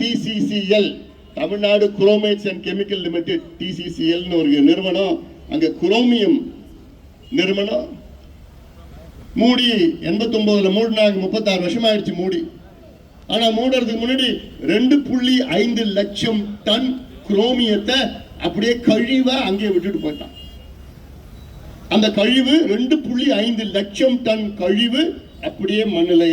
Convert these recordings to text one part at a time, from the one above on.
TCCL Tamil Nadu chromates and chemical limited TCCL ஒரு நிறுவனம், அங்க குரோமியம் நிறுவனம் மூடி 89ல மூடினாங்க. 36 வருஷம் ஆயிடுச்சு மூடி. ஆனா மூடுறதுக்கு முன்னாடி 2.5 லட்சம் டன் குரோமியத்தை அப்படியே கழிவா அங்கே விட்டுட்டு போயிட்டான். அந்த கழிவு 2.5 லட்சம் டன் கழிவு அப்படியே மண்ணில்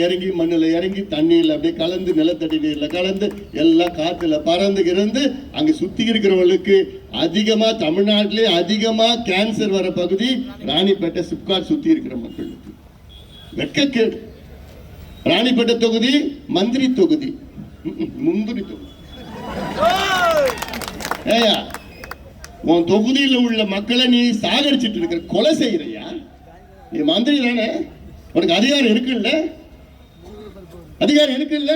இறங்கி தண்ணியில் அப்படியே கலந்து நிலத்தடி நீரில் கலந்து எல்லாம் காற்றுல பறந்து அங்கே சுற்றி இருக்கிறவங்களுக்கு அதிகமாக தமிழ்நாட்டிலே அதிகமாக கேன்சர் வர பகுதி ராணிப்பேட்டை சிப்காட் சுற்றி இருக்கிற மக்களுக்கு. வெட்கக்கேடு. ராணிப்பேட்டை தொகுதி மந்திரி தொகுதி, முந்திரி தொகுதி. ஏயா உன் தொகுதியில் உள்ள மக்களை நீ சாகடிச்சிட்டு இருக்கிற, கொலை செய்யறியா? நீ மந்திரி தானே, உனக்கு அதிகாரம் இருக்குல்ல? அதிகாரம் இருக்குல்ல?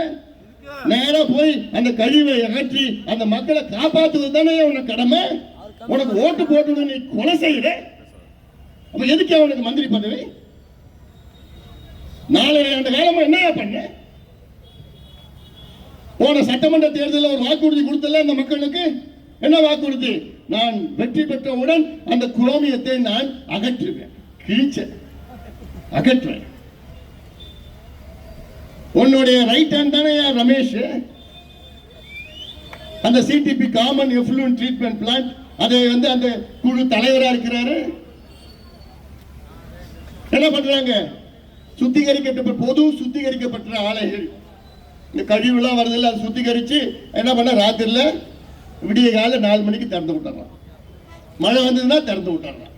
நேரா போய் அந்த கழிவை அகற்றி அந்த மக்களை காப்பாற்றுவது தானே உனக்கு கடமை. உனக்கு ஓட்டு போட்டு நீ கொலை செய்யற, அப்ப எதுக்கு அவனுக்கு மந்திரி பதவி? 4 ஆண்டு காலமா என்ன பண்ண? போன சட்டமன்ற தேர்தலில் ஒரு வாக்குறுதி கொடுத்தல அந்த மக்களுக்கு. என்ன வாக்குறுதி? நான் வெற்றி பெற்றவுடன் அந்த குரோமியத்தை நான் அகற்றுவேன், அகற்றுவேன். உன்னுடைய ரைட் ஹேண்ட் தானே ரமேஷ், அந்த CTP common effluent treatment plant, அதை அந்த குழு தலைவராக இருக்கிறாரு. என்ன பண்றாங்க? சுத்திகரிக்கப்பட்ட பொது சுத்திகரிக்கப்பட்ட ஆலைகள், இந்த கழிவுலாம் வருதில்ல, அதை சுத்திகரிச்சு என்ன பண்ண ராத்திரில விடிய கால 4 மணிக்கு திறந்து விட்டுறான். மழை வந்ததுன்னா திறந்து விட்டுறான்.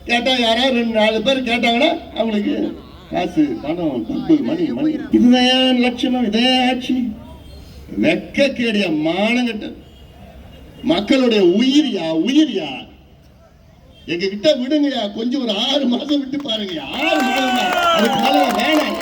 கேட்டா யாராவது 2-4 பேர் கேட்டாங்கன்னா அவங்களுக்கு காசு, பணம், துட்டு, மணி. இதுதான் லட்சணம், இதே ஆட்சி. வெட்கக்கேடியா, மானங்கட்டது. மக்களுடைய உயிரியா எங்க கிட்ட விடுங்கயா. கொஞ்சம் ஒரு 6 மாசம் விட்டு பாருங்க. 6 மாதம் தான், அதுக்கு மேல வேணாம்.